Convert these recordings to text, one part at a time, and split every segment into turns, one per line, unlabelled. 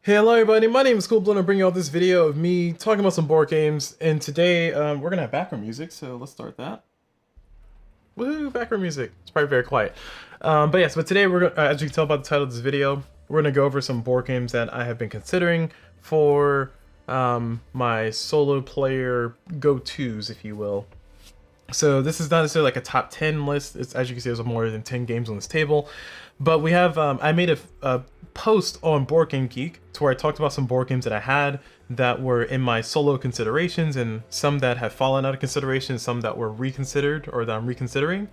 Hey, hello everybody, my name is CulBlu and I'm bringing out this video of me talking about some board games, and today we're gonna have background music, so let's start that. Woohoo, background music. It's probably very quiet. But yes, but today we're gonna, as you can tell by the title of this video, we're gonna go over some board games that I have been considering for my solo player go-tos, if you will. So this is not necessarily like a top 10 list. It's, as you can see, there's more than 10 games on this table. But we have, I made a post on Board Game Geek to where I talked about some board games that I had that were in my solo considerations, and some that have fallen out of consideration, some that were reconsidered or that I'm reconsidering.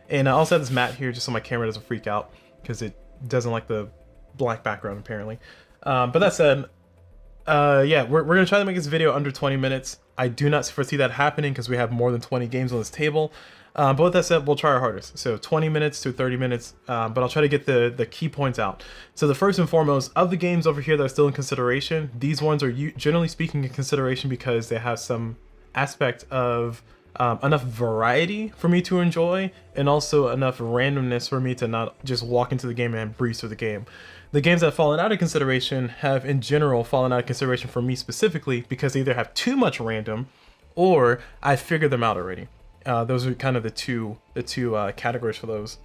And I also have this mat here just so my camera doesn't freak out because it doesn't like the black background apparently. But that said, yeah, we're gonna try to make this video under 20 minutes. I do not foresee that happening because we have more than 20 games on this table. But with that said, we'll try our hardest. So 20 minutes to 30 minutes, but I'll try to get the key points out. So the first and foremost, of the games over here that are still in consideration, these ones are generally speaking in consideration because they have some aspect of enough variety for me to enjoy, and also enough randomness for me to not just walk into the game and breeze through the game. The games that have fallen out of consideration have in general fallen out of consideration for me specifically because they either have too much random or I figured them out already. Those are kind of the two categories for those.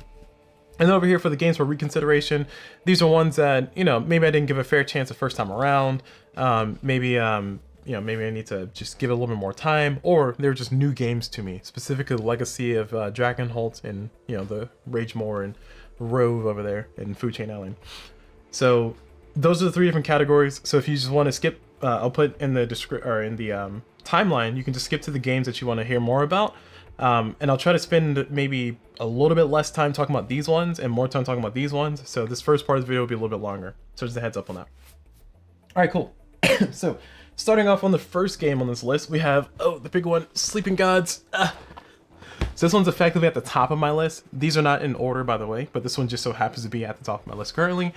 And then over here for the games for reconsideration, these are ones that, you know, maybe I didn't give a fair chance the first time around. Maybe you know, maybe I need to just give it a little bit more time, or they're just new games to me, specifically the legacy of Dragonholt and, you know, the Ragemore and Rove over there in Food Chain Island. So those are the three different categories. So if you just want to skip, I'll put in the timeline, you can just skip to the games that you want to hear more about. And I'll try to spend maybe a little bit less time talking about these ones and more time talking about these ones. So this first part of the video will be a little bit longer. So just a heads up on that. All right, cool. So starting off on the first game on this list, we have, oh, the big one, Sleeping Gods. So this one's effectively at the top of my list. These are not in order, by the way, but this one just so happens to be at the top of my list currently.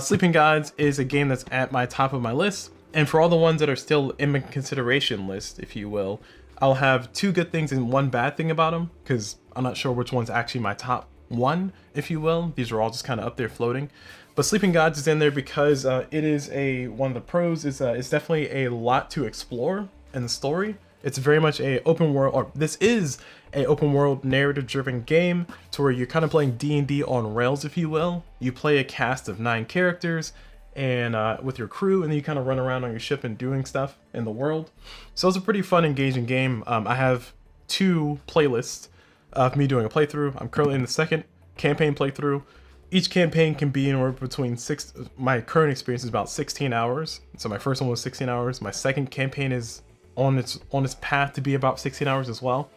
Sleeping Gods is a game that's at my top of my list. And for all the ones that are still in my consideration list, if you will, I'll have two good things and one bad thing about them, because I'm not sure which one's actually my top one, if you will. These are all just kind of up there floating. But Sleeping Gods is in there because it is one of the pros is it's definitely a lot to explore in the story. It's very much a open world, or this is a open world narrative driven game to where you're kind of playing D&D on rails, if you will. You play a cast of 9 characters and with your crew, and then you kind of run around on your ship and doing stuff in the world. So it's a pretty fun, engaging game. I have 2 playlists of me doing a playthrough. I'm currently in the second campaign playthrough. Each campaign can be anywhere between my current experience is about 16 hours. So my first one was 16 hours. My second campaign is on its path to be about 16 hours as well.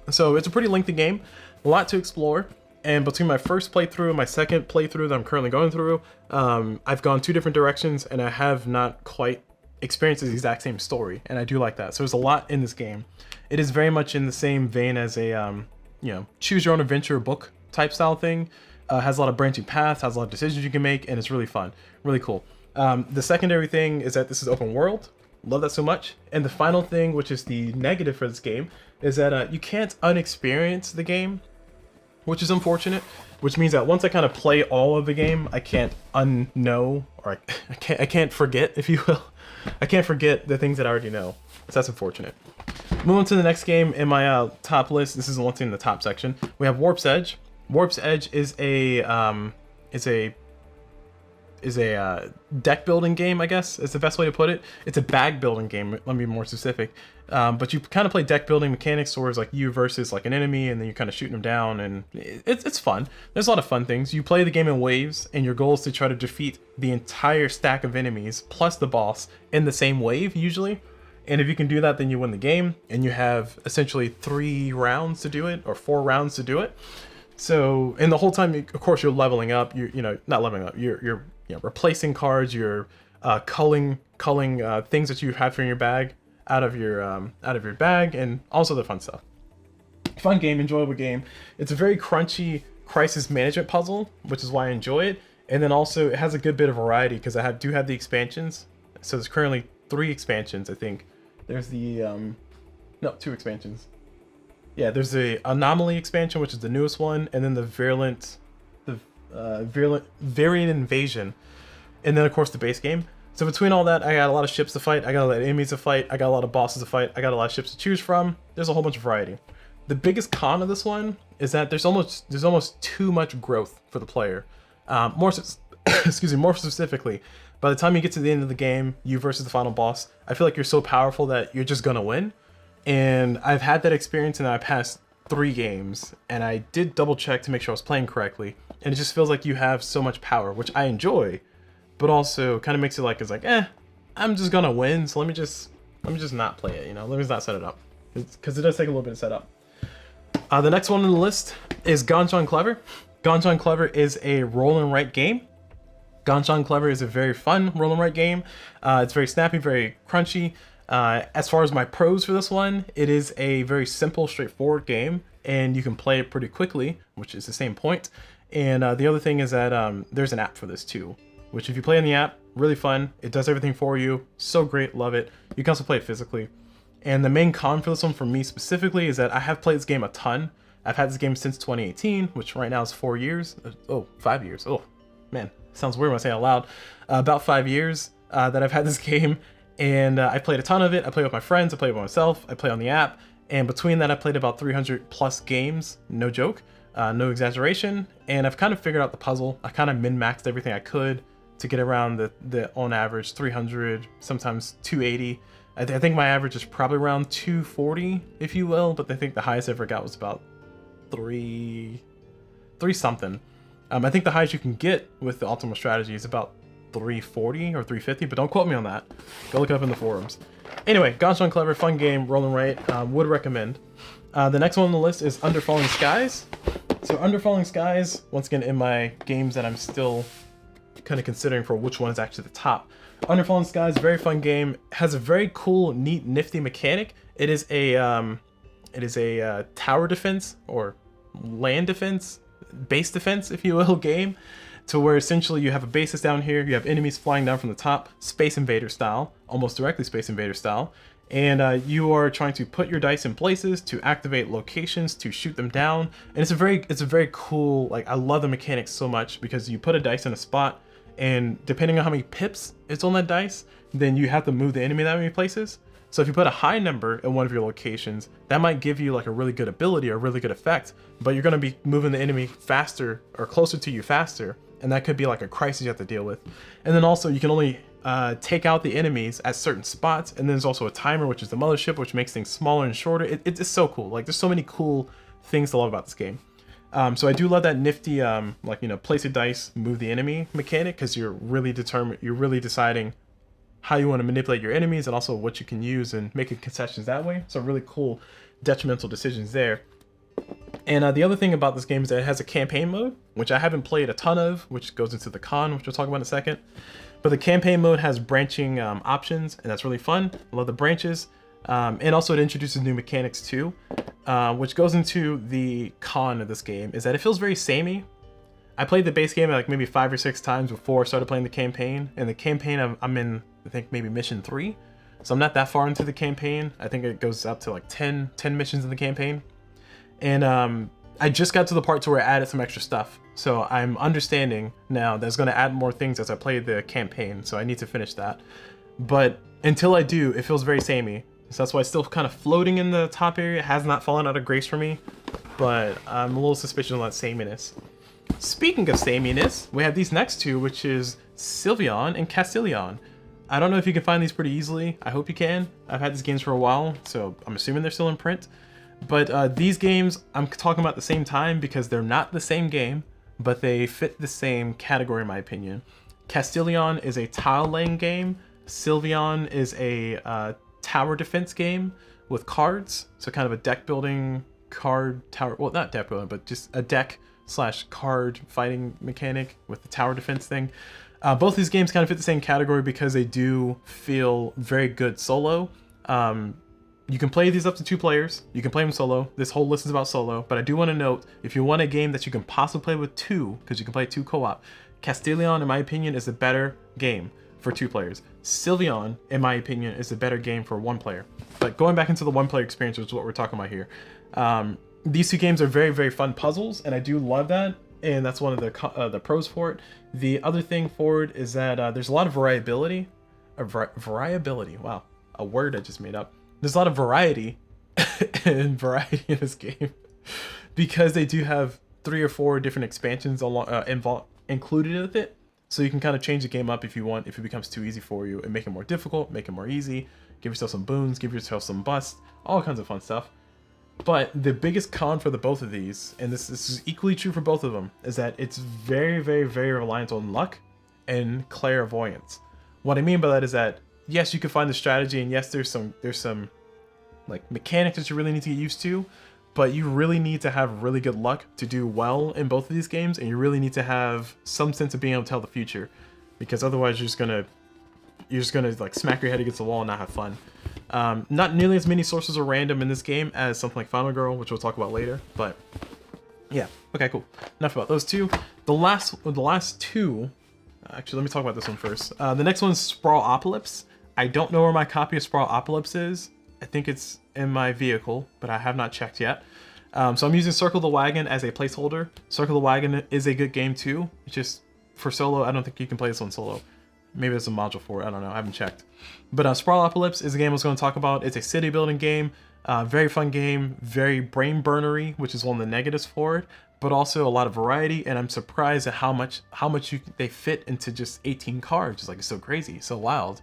So it's a pretty lengthy game, a lot to explore. And between my first playthrough and my second playthrough that I'm currently going through, I've gone 2 different directions, and I have not quite experienced the exact same story, and I do like that. So there's a lot in this game. It is very much in the same vein as a you know, choose your own adventure book type style thing. Has a lot of branching paths, has a lot of decisions you can make, and it's really fun, really cool. The secondary thing is that this is open world. Love that so much. And the final thing, which is the negative for this game, is that you can't unexperience the game, which is unfortunate, which means that once I kind of play all of the game, I can't unknow, or I can't forget, if you will. I can't forget the things that I already know. So that's unfortunate. Moving to the next game in my top list, this is the one thing in the top section. We have Warp's Edge. Warp's Edge is a deck building game, I guess is the best way to put it. It's a bag building game, let me be more specific. But you kind of play deck building mechanics, or it's like you versus like an enemy, and then you're kind of shooting them down, and it's fun. There's a lot of fun things. You play the game in waves, and your goal is to try to defeat the entire stack of enemies plus the boss in the same wave usually. And if you can do that, then you win the game, and you have essentially 3 rounds to do it, or 4 rounds to do it. So, and the whole time, of course, you're leveling up. You know, not leveling up. You're you know, replacing cards. You're culling things that you have in your bag out of your bag, and also the fun stuff. Fun game, enjoyable game. It's a very crunchy crisis management puzzle, which is why I enjoy it. And then also, it has a good bit of variety because I do have the expansions. So there's currently 3 expansions, I think. There's the no, 2 expansions. Yeah, there's the Anomaly expansion, which is the newest one, and then the Variant Invasion, and then of course the base game. So between all that, I got a lot of ships to fight, I got a lot of enemies to fight, I got a lot of bosses to fight, I got a lot of ships to choose from. There's a whole bunch of variety. The biggest con of this one is that there's almost too much growth for the player. Excuse me, more specifically, by the time you get to the end of the game, you versus the final boss, I feel like you're so powerful that you're just gonna win. And I've had that experience, and I passed 3 games, and I did double check to make sure I was playing correctly, and it just feels like you have so much power, which I enjoy, but also kind of makes it like it's like, I'm just gonna win, so let me just not play it, you know, let me just not set it up, because it does take a little bit to set up. The next one on the list is Ganz Clever. Ganz Clever is a roll and write game. Ganz Clever is a very fun roll and write game. It's very snappy, very crunchy. As far as my pros for this one, it is a very simple, straightforward game, and you can play it pretty quickly, which is the same point. And the other thing is that there's an app for this too, which if you play on the app, really fun. It does everything for you. So great, love it. You can also play it physically. And the main con for this one for me specifically is that I have played this game a ton. I've had this game since 2018, which right now is 4 years. 5 years. Oh, man, sounds weird when I say it out loud. About 5 years that I've had this game. And I played a ton of it. I play with my friends, I play with myself, I play on the app. And between that, I played about 300 plus games, no joke, no exaggeration. And I've kind of figured out the puzzle. I kind of min-maxed everything I could to get around the on average 300, sometimes 280. I think my average is probably around 240, if you will, but I think the highest I ever got was about 3 something. I think the highest you can get with the optimal strategy is about 340 or 350, but don't quote me on that. Go look it up in the forums. Anyway, Ganz Clever, fun game, roll and write, would recommend. The next one on the list is Under Falling Skies. So Under Falling Skies, once again, in my games that I'm still kind of considering for which one is actually the top. Under Falling Skies, very fun game, has a very cool, neat, nifty mechanic. It is a tower defense or land defense, base defense, if you will, game, to where essentially you have a basis down here, you have enemies flying down from the top, Space Invader style, almost directly Space Invader style, and you are trying to put your dice in places to activate locations to shoot them down. And it's a very cool, like, I love the mechanics so much because you put a dice in a spot, and depending on how many pips it's on that dice, then you have to move the enemy that many places. So if you put a high number in one of your locations, that might give you like a really good ability or a really good effect, but you're going to be moving the enemy faster or closer to you faster, and that could be like a crisis you have to deal with. And then also you can only take out the enemies at certain spots, and then there's also a timer, which is the mothership, which makes things smaller and shorter. It's so cool. Like, there's so many cool things to love about this game. So I do love that nifty, like, you know, place a dice, move the enemy mechanic, because you're really deciding how you want to manipulate your enemies and also what you can use and making concessions that way. So really cool detrimental decisions there. And the other thing about this game is that it has a campaign mode, which I haven't played a ton of, which goes into the con, which we'll talk about in a second. But the campaign mode has branching options, and that's really fun. I love the branches. And also it introduces new mechanics too, which goes into the con of this game, is that it feels very samey. I played the base game like maybe 5 or 6 times before I started playing the campaign. And the campaign, I'm in, I think, maybe mission 3. So I'm not that far into the campaign. I think it goes up to like 10 missions in the campaign. And I just got to the part to where I added some extra stuff. So I'm understanding now that it's going to add more things as I play the campaign. So I need to finish that. But until I do, it feels very samey. So that's why it's still kind of floating in the top area. It has not fallen out of grace for me, but I'm a little suspicious of that sameness. Speaking of sameness, we have these next two, which is Sylvion and Castellion. I don't know if you can find these pretty easily. I hope you can. I've had these games for a while, so I'm assuming they're still in print. But these games, I'm talking about at the same time because they're not the same game, but they fit the same category in my opinion. Castellion is a tile-laying game. Sylvion is a tower defense game with cards, so kind of a deck building card tower, well, not deck building, but just a deck / card fighting mechanic with the tower defense thing. Both these games kind of fit the same category because they do feel very good solo. You can play these up to 2 players. You can play them solo. This whole list is about solo, but I do want to note, if you want a game that you can possibly play with 2, because you can play 2 co-op, Castellion, in my opinion, is a better game for 2 players. Sylvion, in my opinion, is a better game for 1 player. But going back into the 1-player experience, which is what we're talking about here. These 2 games are very, very fun puzzles, and I do love that, and that's one of the pros for it. The other thing for it is that there's a lot of variability. variability. Wow, a word I just made up. There's a lot of variety and variety in this game because they do have 3 or 4 different expansions included with it. So you can kind of change the game up if you want, if it becomes too easy for you, and make it more difficult, make it more easy, give yourself some boons, give yourself some busts, all kinds of fun stuff. But the biggest con for the both of these, and this is equally true for both of them, is that it's very, very, very reliant on luck and clairvoyance. What I mean by that is that, yes, you can find the strategy, and yes, there's some like mechanics that you really need to get used to, but you really need to have really good luck to do well in both of these games, and you really need to have some sense of being able to tell the future, because otherwise you're just gonna like smack your head against the wall and not have fun. Not nearly as many sources are random in this game as something like Final Girl, which we'll talk about later, but yeah. Okay, cool. Enough about those two. The last two, actually, let me talk about this one first. The next one's Sprawlopolis. I don't know where my copy of Sprawlopolis is. I think it's in my vehicle, but I have not checked yet. So I'm using Circle the Wagon as a placeholder. Circle the Wagon is a good game too. It's just for solo, I don't think you can play this one solo. Maybe there's a module for it, I don't know, I haven't checked. But Sprawlopolis is a game I was going to talk about. It's a city building game, very fun game, very brain burnery, which is one of the negatives for it, but also a lot of variety, and I'm surprised at how much they fit into just 18 cards. It's like, it's so crazy, so wild.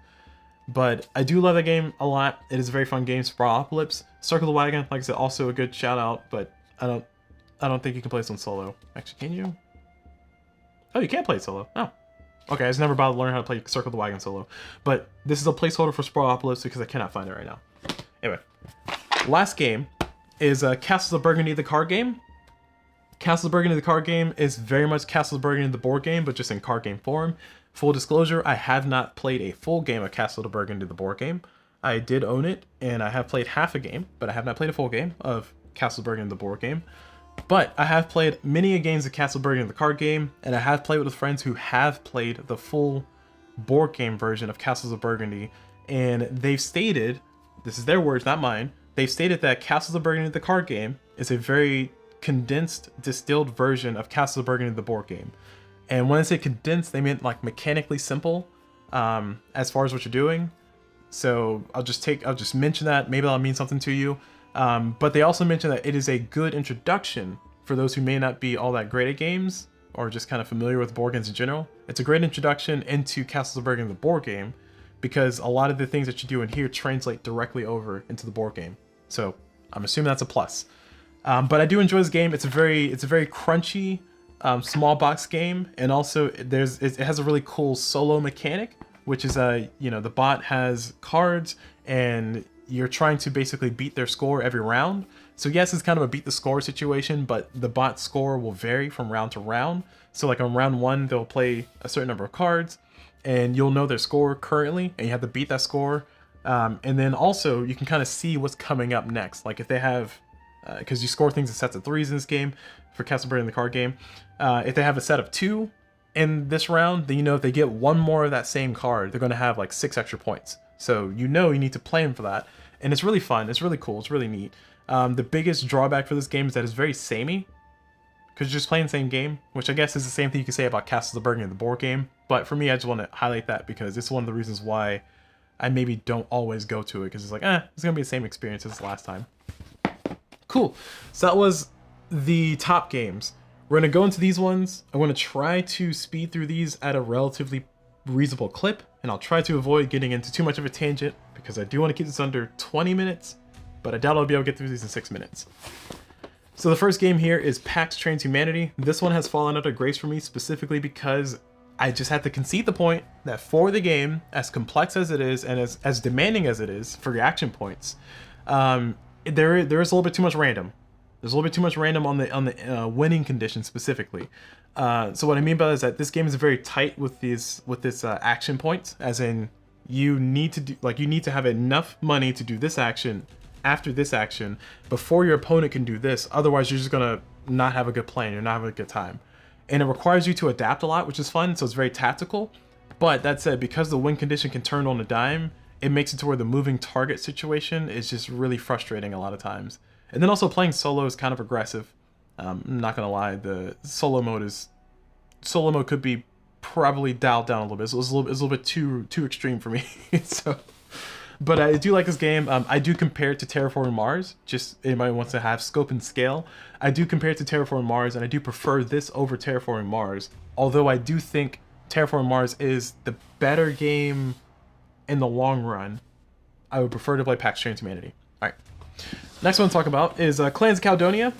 But I do love that game a lot. It is a very fun game, Sprawlopolis. Circle the Wagon, like I said, also a good shout out, but I don't think you can play this one solo. Actually, can you? Oh, you can play it solo. Oh. Okay, I just never bothered to learn how to play Circle the Wagon solo. But this is a placeholder for Sprawlopolis because I cannot find it right now. Anyway, last game is Castles of Burgundy, the card game. Castles of Burgundy, the card game is very much Castles of Burgundy, the board game, but just in card game form. Full disclosure, I have not played a full game of Castles of Burgundy, the board game. I did own it, and I have played half a game, but I have not played a full game of Castles of Burgundy, the board game. But I have played many games of Castle Burgundy, the card game, and I have played with friends who have played the full board game version of Castles of Burgundy, and they've stated, this is their words, not mine, they've stated that Castles of Burgundy, the card game, is a very condensed, distilled version of Castles of Burgundy, the board game. And when I say condensed, they meant like mechanically simple, as far as what you're doing. So I'll just mention that, maybe that'll mean something to you. But they also mentioned that it is a good introduction for those who may not be all that great at games or just kind of familiar with board games in general. It's a great introduction into Castles of Burgundy, the board game, because a lot of the things that you do in here translate directly over into the board game. So I'm assuming that's a plus. But I do enjoy this game. It's a very crunchy, small box game, and also it has a really cool solo mechanic, which is the bot has cards and you're trying to basically beat their score every round. So yes, it's kind of a beat the score situation, but the bot's score will vary from round to round. So like on round 1, they'll play a certain number of cards and you'll know their score currently and you have to beat that score. And then also you can kind of see what's coming up next. Like if they have, because you score things in sets of 3s in this game for Castle Burgundy, the card game. If they have a set of 2 in this round, then you know if they get one more of that same card, they're going to have like 6 extra points. So you know you need to play them for that. And it's really fun. It's really cool. It's really neat. The biggest drawback for this game is that it's very samey, because you're just playing the same game, which I guess is the same thing you can say about Castles of Burgundy, the board game. But for me, I just want to highlight that because it's one of the reasons why I maybe don't always go to it, because it's like, it's going to be the same experience as last time. Cool. So that was the top games. We're going to go into these ones. I'm going to try to speed through these at a relatively reasonable clip, and I'll try to avoid getting into too much of a tangent because I do want to keep this under 20 minutes, but I doubt I'll be able to get through these in 6 minutes. So the first game here is Pax Tanshumanity. This one has fallen under grace for me specifically because I just had to concede the point that for the game, as complex as it is and as demanding as it is for reaction points, there is a little bit too much random. There's a little bit too much random on the winning condition specifically. So what I mean by that is that this game is very tight with this action points, as in you need to have enough money to do this action after this action before your opponent can do this. Otherwise, you're just gonna not have a good play and you're not having a good time. And it requires you to adapt a lot, which is fun. So it's very tactical. But that said, because the win condition can turn on a dime, it makes it to where the moving target situation is just really frustrating a lot of times. And then also playing solo is kind of aggressive. I'm not gonna lie, the solo mode could be probably dialed down a little bit. So it was a little bit too extreme for me. So, but I do like this game. I do compare it to Terraforming Mars. Just anybody wants to have scope and scale. I do compare it to Terraforming Mars, and I do prefer this over Terraforming Mars. Although I do think Terraforming Mars is the better game in the long run. I would prefer to play Pax Tanshumanity. All right. Next one to talk about is Clans of Caledonia.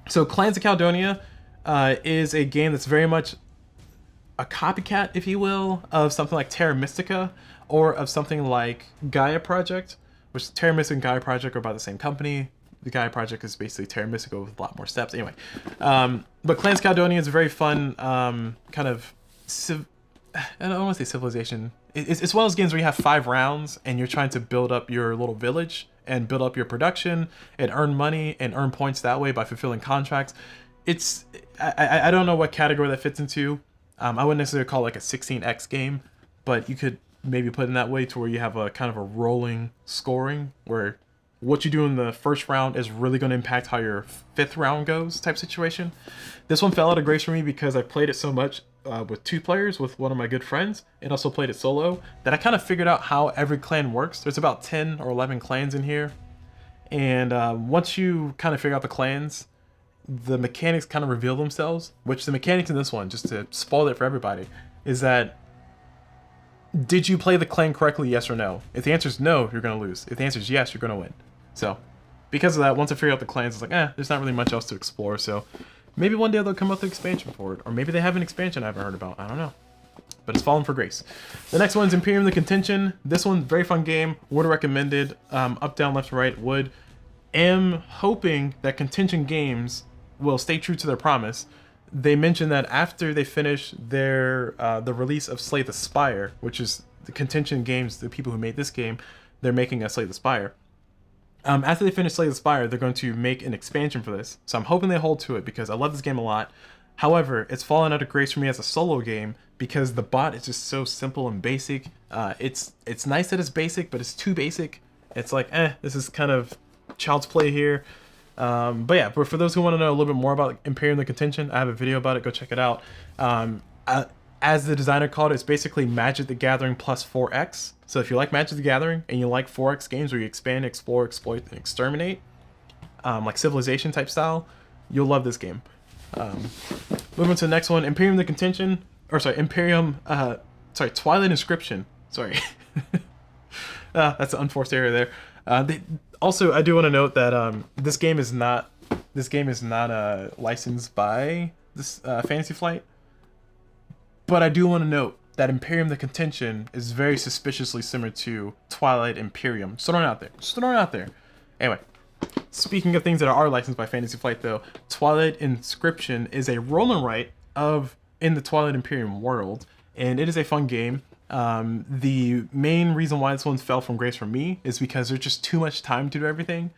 So Clans of Caledonia is a game that's very much a copycat, if you will, of something like Terra Mystica or of something like Gaia Project, which Terra Mystica and Gaia Project are by the same company. The Gaia Project is basically Terra Mystica with a lot more steps. Anyway, but Clans of Caledonia is a very fun kind of, I don't want to say civilization. It's one of those games where you have 5 rounds and you're trying to build up your little village and build up your production and earn money and earn points that way by fulfilling contracts. It's I don't know what category that fits into. I wouldn't necessarily call it like a 16x game, but you could maybe put it in that way to where you have a kind of a rolling scoring where what you do in the first round is really going to impact how your 5th round goes type situation. This one fell out of grace for me because I played it so much with 2 players with one of my good friends and also played it solo that I kind of figured out how every clan works. There's about 10 or 11 clans in here, and once you kind of figure out the clans, the mechanics kind of reveal themselves, which the mechanics in this one, just to spoil it for everybody, is that did you play the clan correctly, yes or no? If the answer is no, you're going to lose. If the answer is yes, you're going to win. So because of that, once I figure out the clans, it's like, there's not really much else to explore. So maybe one day they'll come up with an expansion for it, or maybe they have an expansion I haven't heard about. I don't know. But it's fallen for grace. The next one's Imperium The Contention. This one, very fun game. Would recommend it. Up, down, left, right, would. Am hoping that Contention Games will stay true to their promise. They mentioned that after they finish their the release of Slay the Spire, which is the Contention Games, the people who made this game, they're making a Slay the Spire. After they finish Slay the Spire, they're going to make an expansion for this. So I'm hoping they hold to it because I love this game a lot. However, it's fallen out of grace for me as a solo game because the bot is just so simple and basic. It's nice that it's basic, but it's too basic. It's like, this is kind of child's play here. But yeah, but for those who want to know a little bit more about Imperium The Contention, I have a video about it. Go check it out. As the designer called it, it's basically Magic the Gathering plus 4X. So if you like Magic the Gathering and you like 4X games where you expand, explore, exploit, and exterminate, like Civilization type style, you'll love this game. Moving to the next one, Imperium The Contention, or sorry, Twilight Inscription. Sorry. That's an unforced error there. Also, I do want to note that this game is not licensed by this Fantasy Flight, but I do want to note that Imperium The Contention is very suspiciously similar to Twilight Imperium. Just throwing it out there. Anyway, speaking of things that are licensed by Fantasy Flight, though, Twilight Inscription is a roll and write in the Twilight Imperium world, and it is a fun game. The main reason why this one fell from grace for me is because there's just too much time to do everything.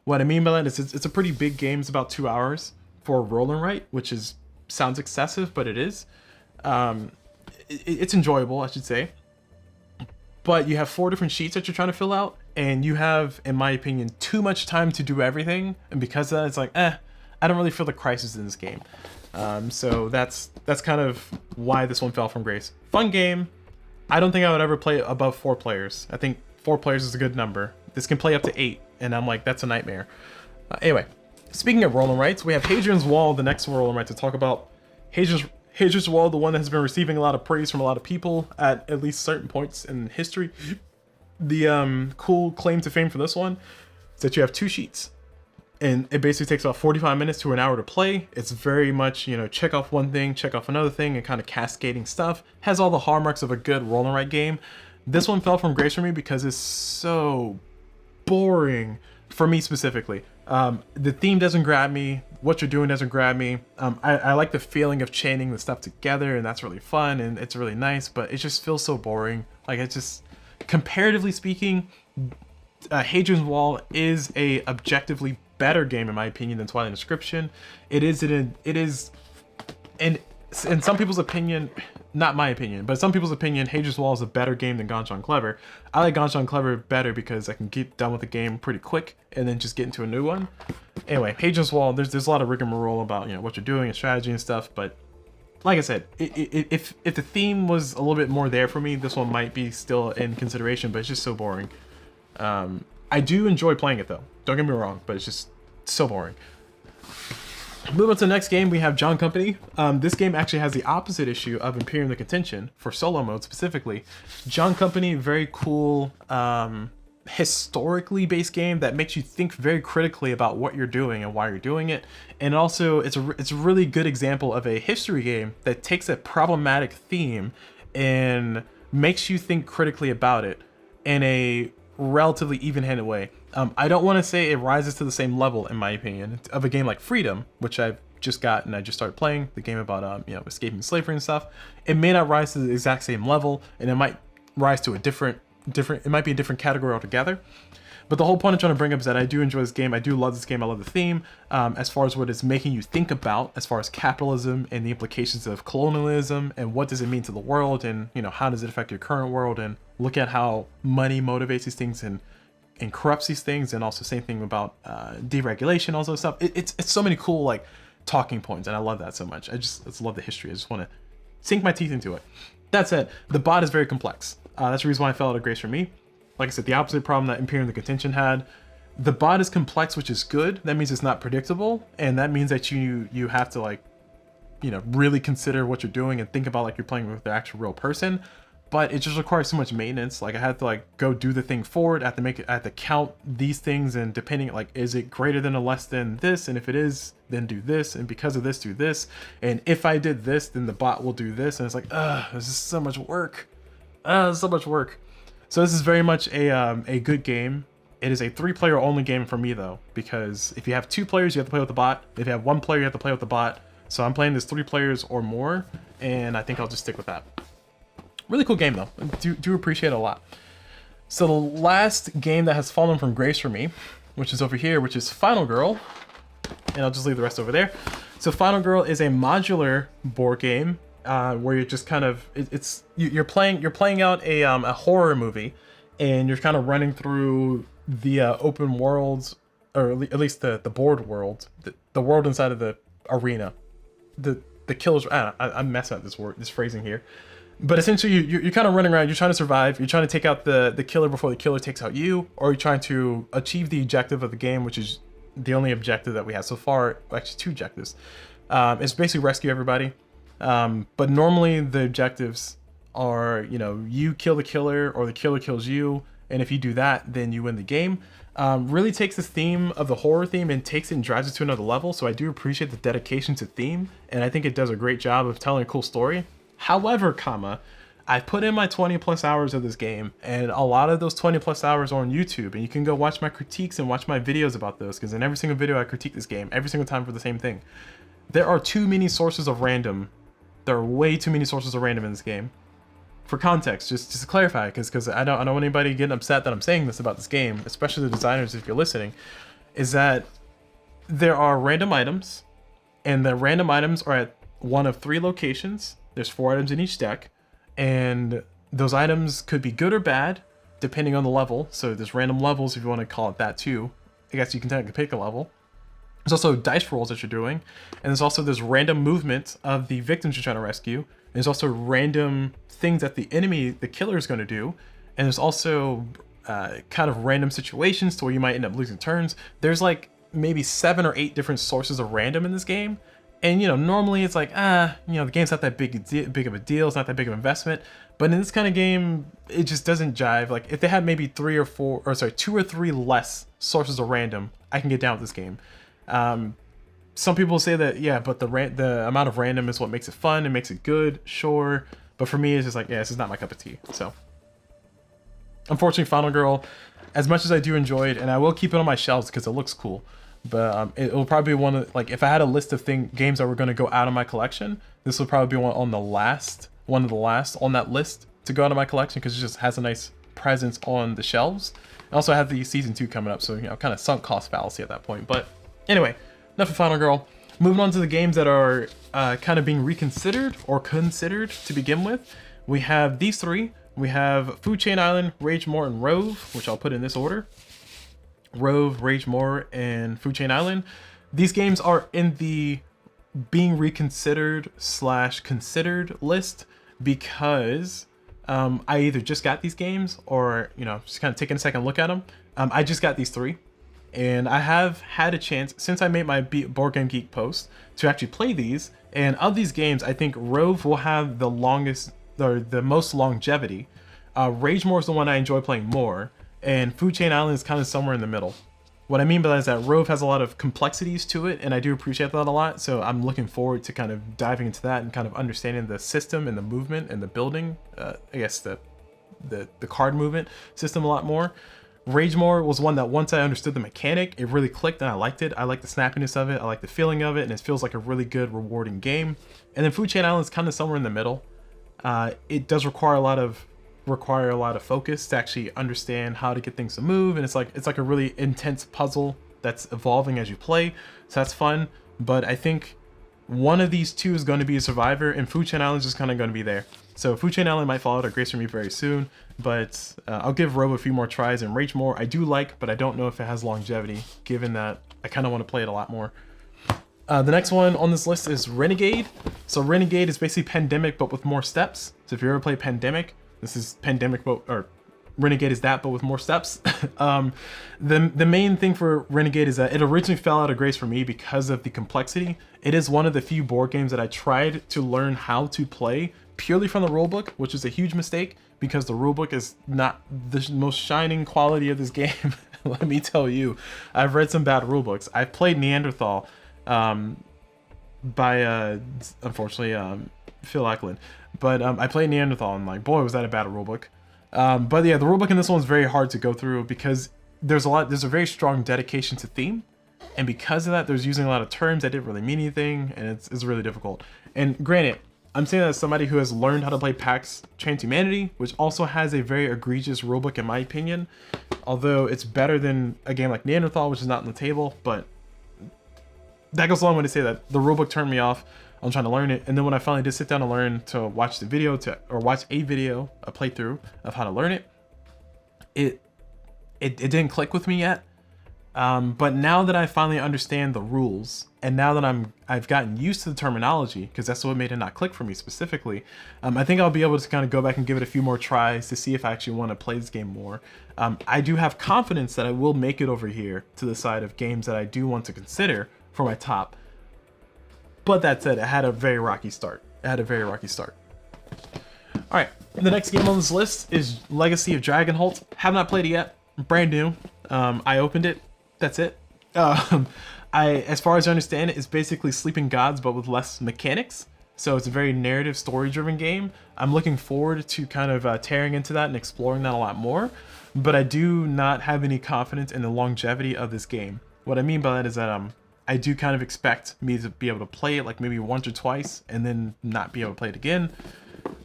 What I mean by that is it's a pretty big game. It's about 2 hours for a roll and write, which sounds excessive, but it is. It's enjoyable, I should say. But you have 4 different sheets that you're trying to fill out, and you have, in my opinion, too much time to do everything. And because of that, it's like, I don't really feel the crisis in this game. So that's kind of why this one fell from grace. Fun game. I don't think I would ever play it above 4 players. I think 4 players is a good number. This can play up to 8, and I'm like, that's a nightmare. Anyway, speaking of roll and writes, we have Hadrian's Wall, the next roll and write to talk about. Hadrian's Wall, the one that has been receiving a lot of praise from a lot of people at least certain points in history. The cool claim to fame for this one is that you have 2 sheets. And it basically takes about 45 minutes to an hour to play. It's very much, check off one thing, check off another thing, and kind of cascading stuff. Has all the hallmarks of a good roll and write game. This one fell from grace for me because it's so boring for me specifically. The theme doesn't grab me. What you're doing doesn't grab me. I like the feeling of chaining the stuff together, and that's really fun, and it's really nice, but it just feels so boring. Like, it's just, comparatively speaking, Hadrian's Wall is a objectively better game in my opinion than Twilight Inscription. It is in some people's opinion, not my opinion, but some people's opinion, Hadrian's Wall is a better game than Ganz Clever. I like Ganz Clever better because I can get done with the game pretty quick and then just get into a new one. Anyway, Hadrian's Wall, there's a lot of rigmarole about what you're doing and strategy and stuff, but like I said, if the theme was a little bit more there for me, this one might be still in consideration, but it's just so boring. I do enjoy playing it though, don't get me wrong, but it's just so boring. Moving on to the next game, we have John Company. This game actually has the opposite issue of Imperium The Contention, for solo mode specifically. John Company, very cool, historically based game that makes you think very critically about what you're doing and why you're doing it. And also, it's a really good example of a history game that takes a problematic theme and makes you think critically about it in a relatively even-handed way. I don't want to say it rises to the same level, in my opinion, of a game like Freedom, which I've just got and I just started playing, the game about escaping slavery and stuff. It may not rise to the exact same level, and it might rise to a different. It might be a different category altogether. But the whole point I'm trying to bring up is that I do enjoy this game. I do love this game. I love the theme. As far as what it's making you think about, as far as capitalism and the implications of colonialism and what does it mean to the world, and how does it affect your current world, and look at how money motivates these things and corrupts these things, and also same thing about deregulation, all those stuff. It's so many cool like talking points, and I love that so much. I just love the history. I just want to sink my teeth into it. That said, the bot is very complex. That's the reason why I fell out of grace for me. Like I said, the opposite problem that Imperium The Contention had. The bot is complex, which is good. That means it's not predictable, and that means that you have to really consider what you're doing and think about like you're playing with the actual real person. But it just requires so much maintenance. Like I had to go do the thing forward. I have to count these things, and depending is it greater than or less than this, and if it is, then do this, and because of this, do this, and if I did this, then the bot will do this, and it's like, this is so much work. So much work. So this is very much a good game. It is a 3-player only game for me though, because if you have 2 players, you have to play with the bot. If you have 1 player, you have to play with the bot. So I'm playing this 3 players or more, and I think I'll just stick with that. Really cool game though. I do appreciate it a lot. So the last game that has fallen from grace for me, which is over here, which is Final Girl, and I'll just leave the rest over there. So Final Girl is a modular board game where you're just kind of you're playing out a horror movie, and you're kind of running through the open worlds, or at least the board world, the world inside of the arena, the killers. I'm messing up this phrasing here. But essentially, you're kind of running around, you're trying to survive, you're trying to take out the killer before the killer takes out you, or you're trying to achieve the objective of the game, which is the only objective that we have so far, actually 2 objectives. It's basically rescue everybody. But normally the objectives are, you kill the killer or the killer kills you, and if you do that, then you win the game. Really takes this theme of the horror theme and takes it and drives it to another level, so I do appreciate the dedication to theme, and I think it does a great job of telling a cool story. However, I put in my 20+ hours of this game, and a lot of those 20+ hours are on YouTube, and you can go watch my critiques and watch my videos about those, because in every single video I critique this game, every single time for the same thing. There are too many sources of random. There are way too many sources of random in this game. For context, just to clarify, because I don't want anybody getting upset that I'm saying this about this game, especially the designers if you're listening, is that there are random items, and the random items are at one of 3 locations. There's 4 items in each deck, and those items could be good or bad, depending on the level. So there's random levels, if you want to call it that too. I guess you can technically pick a level. There's also dice rolls that you're doing, and there's also this random movement of the victims you're trying to rescue. And there's also random things that the killer is going to do, and there's also kind of random situations to where you might end up losing turns. There's like maybe 7 or 8 different sources of random in this game. And normally it's like, the game's not that big of a deal, it's not that big of an investment. But in this kind of game, it just doesn't jive. Like if they had maybe 2 or 3 less sources of random, I can get down with this game. Some people say that, yeah, but the amount of random is what makes it fun and makes it good, sure. But for me, it's just like, yeah, this is not my cup of tea. So, unfortunately, Final Girl, as much as I do enjoy it, and I will keep it on my shelves because it looks cool, but it will probably be one of, like, if I had a list of games that were going to go out of my collection, this would probably be one of the last on that list to go out of my collection, because it just has a nice presence on the shelves. I also have the season 2 coming up, so kind of sunk cost fallacy at that point. But anyway, enough of Final Girl. Moving on to the games that are kind of being reconsidered or considered to begin with. We have these 3. We have Food Chain Island, Ragemore, and Rove, which I'll put in this order. Rove, Ragemore, and Food Chain Island. These games are in the being reconsidered / considered list because I either just got these games or, you know, just kind of taking a second look at them. I just got these 3. And I have had a chance, since I made my Board Game Geek post, to actually play these. And of these games, I think Rove will have the longest, or the most longevity. Ragemore is the one I enjoy playing more. And Food Chain Island is kind of somewhere in the middle. What I mean by that is that Rove has a lot of complexities to it, and I do appreciate that a lot. So I'm looking forward to kind of diving into that and kind of understanding the system and the movement and the building, I guess the card movement system a lot more. Ragemore was one that once I understood the mechanic, it really clicked and I liked it. I like the snappiness of it, I like the feeling of it, and it feels like a really good, rewarding game. And then Food Chain Island is kind of somewhere in the middle. It does require a lot of focus to actually understand how to get things to move, and it's like a really intense puzzle that's evolving as you play, so that's fun. But I think one of these 2 is going to be a survivor, and Food Chain Island is just kind of going to be there. So Food Chain Island might fall out of grace for me very soon, but I'll give Rove a few more tries, and Ragemore I do like, but I don't know if it has longevity, given that I kind of want to play it a lot more. The next one on this list is Renegade. So Renegade is basically Pandemic, but with more steps. So if you ever play Pandemic, this is Pandemic, or Renegade is that, but with more steps. The main thing for Renegade is that it originally fell out of grace for me because of the complexity. It is one of the few board games that I tried to learn how to play purely from the rulebook, which is a huge mistake because the rulebook is not the most shining quality of this game. Let me tell you, I've read some bad rulebooks. I've played Neanderthal by unfortunately Phil Eklund, but I played Neanderthal and like, boy, was that a bad rulebook. But yeah, the rulebook in this one is very hard to go through because there's a very strong dedication to theme, and because of that, there's using a lot of terms that didn't really mean anything, and it's really difficult. And granted, I'm saying that as somebody who has learned how to play Pax Tanshumanity, which also has a very egregious rulebook in my opinion, although it's better than a game like Neanderthal, which is not on the table, but that goes a long way to say that the rulebook turned me off on trying to learn it. And then when I finally did sit down and learn to watch the video, watch a video, a playthrough of how to learn it, it didn't click with me yet. But now that I finally understand the rules, and now that I've gotten used to the terminology, because that's what made it not click for me specifically, I think I'll be able to kind of go back and give it a few more tries to see if I actually want to play this game more. I do have confidence that I will make it over here to the side of games that I do want to consider for my top. But that said, it had a very rocky start. Alright, the next game on this list is Legacy of Dragonholt. Have not played it yet. Brand new. I opened it. That's it. As far as I understand it, it's basically Sleeping Gods, but with less mechanics. So it's a very narrative, story-driven game. I'm looking forward to kind of tearing into that and exploring that a lot more. But I do not have any confidence in the longevity of this game. What I mean by that is that I do kind of expect me to be able to play it like maybe once or twice and then not be able to play it again.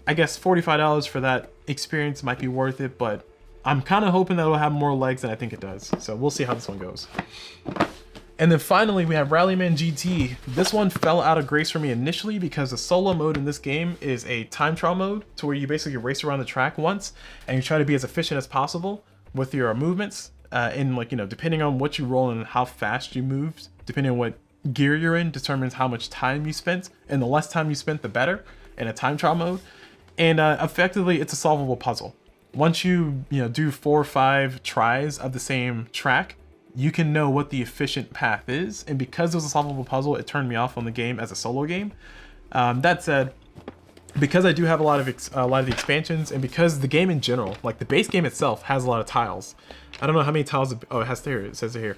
I guess $45 for that experience might be worth it, but I'm kind of hoping that it'll have more legs than I think it does. So we'll see how this one goes. And then finally we have Rallyman GT. This one fell out of grace for me initially because the solo mode in this game is a time trial mode to where you basically race around the track once and you try to be as efficient as possible with your movements. And like, you know, depending on what you roll and how fast you moved, depending on what gear you're in, determines how much time you spent, and the less time you spent, the better in a time trial mode. And effectively, it's a solvable puzzle. Once you do 4 or 5 tries of the same track, you can know what the efficient path is. And because it was a solvable puzzle, it turned me off on the game as a solo game. That said, because I do have a lot of the expansions, and because the game in general, like the base game itself, has a lot of tiles. I don't know how many tiles. Oh, it has here. It says it here.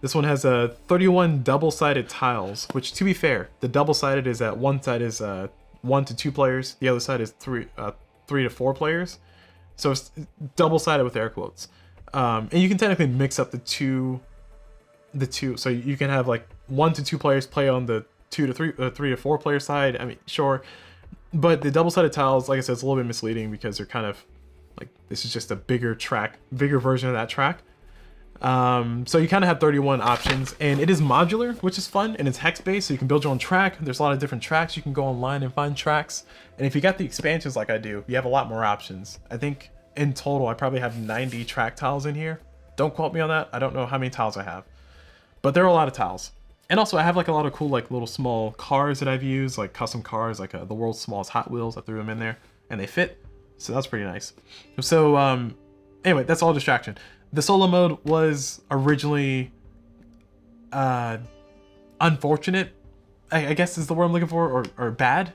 This one has 31 double-sided tiles, which, to be fair, the double-sided is that one side is 1 to 2 players, the other side is 3 to 4 players. So it's double-sided with air quotes. And you can technically mix up the two. So you can have like 1 to 2 players play on the 2 to 3 to 4 player side. I mean, sure. But the double-sided tiles, like I said, it's a little bit misleading because they're kind of like, this is just a bigger version of that track. So you kind of have 31 options, and it is modular, which is fun, and it's hex-based, so you can build your own track. There's a lot of different tracks. You can go online and find tracks, and if you got the expansions like I do, you have a lot more options. I think in total, I probably have 90 track tiles in here. Don't quote me on that. I don't know how many tiles I have, but there are a lot of tiles. And also I have like a lot of cool like little small cars that I've used, like custom cars, like the world's smallest Hot Wheels. I threw them in there and they fit. So that's pretty nice. So anyway, that's all distraction. The solo mode was originally unfortunate, I guess is the word I'm looking for, or bad.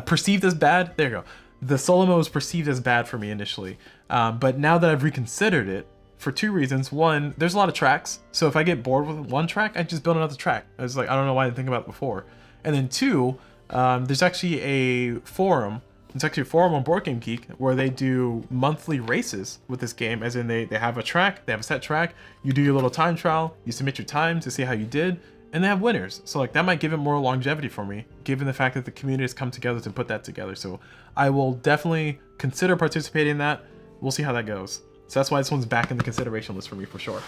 Perceived as bad. There you go. The solo mode was perceived as bad for me initially. But now that I've reconsidered it, for two reasons. One, there's a lot of tracks. So if I get bored with one track, I just build another track. I was like, I don't know why I didn't think about it before. And then two, there's actually a forum. It's actually a forum on Board Game Geek where they do monthly races with this game, as in they have a track, they have a set track, you do your little time trial, you submit your time to see how you did, and they have winners. So like that might give it more longevity for me, given the fact that the community has come together to put that together. So I will definitely consider participating in that. We'll see how that goes. So that's why this one's back in the consideration list for me for sure.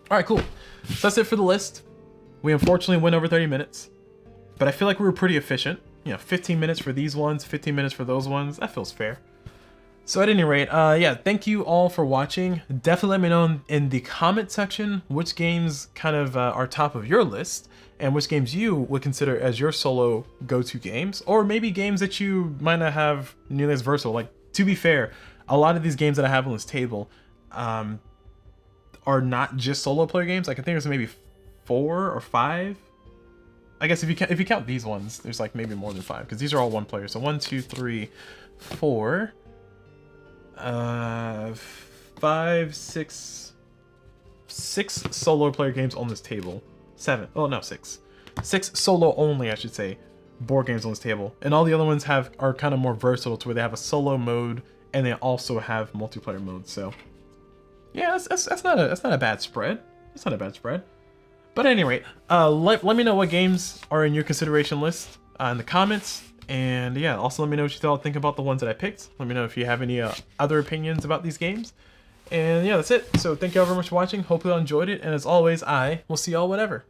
All right, cool. So that's it for the list. We unfortunately went over 30 minutes, but I feel like we were pretty efficient. You know, 15 minutes for these ones, 15 minutes for those ones. That feels fair. So at any rate, yeah, thank you all for watching. Definitely let me know in the comment section which games kind of are top of your list and which games you would consider as your solo go-to games, or maybe games that you might not have nearly as versatile. Like, to be fair, a lot of these games that I have on this table are not just solo player games. Like, I think there's maybe 4 or 5. I guess if you count these ones, there's like maybe more than 5, because these are all one player. So 1, 2, 3, 4, 5, 6 solo player games on this table. 7. Oh no, 6 solo only, I should say, board games on this table. And all the other ones are kind of more versatile, to where they have a solo mode and they also have multiplayer mode. So yeah, that's not a bad spread. That's not a bad spread. But at any rate, let me know what games are in your consideration list in the comments. And yeah, also let me know what you think about the ones that I picked. Let me know if you have any other opinions about these games. And yeah, that's it. So thank you all very much for watching. Hope you all enjoyed it. And as always, I will see y'all whenever.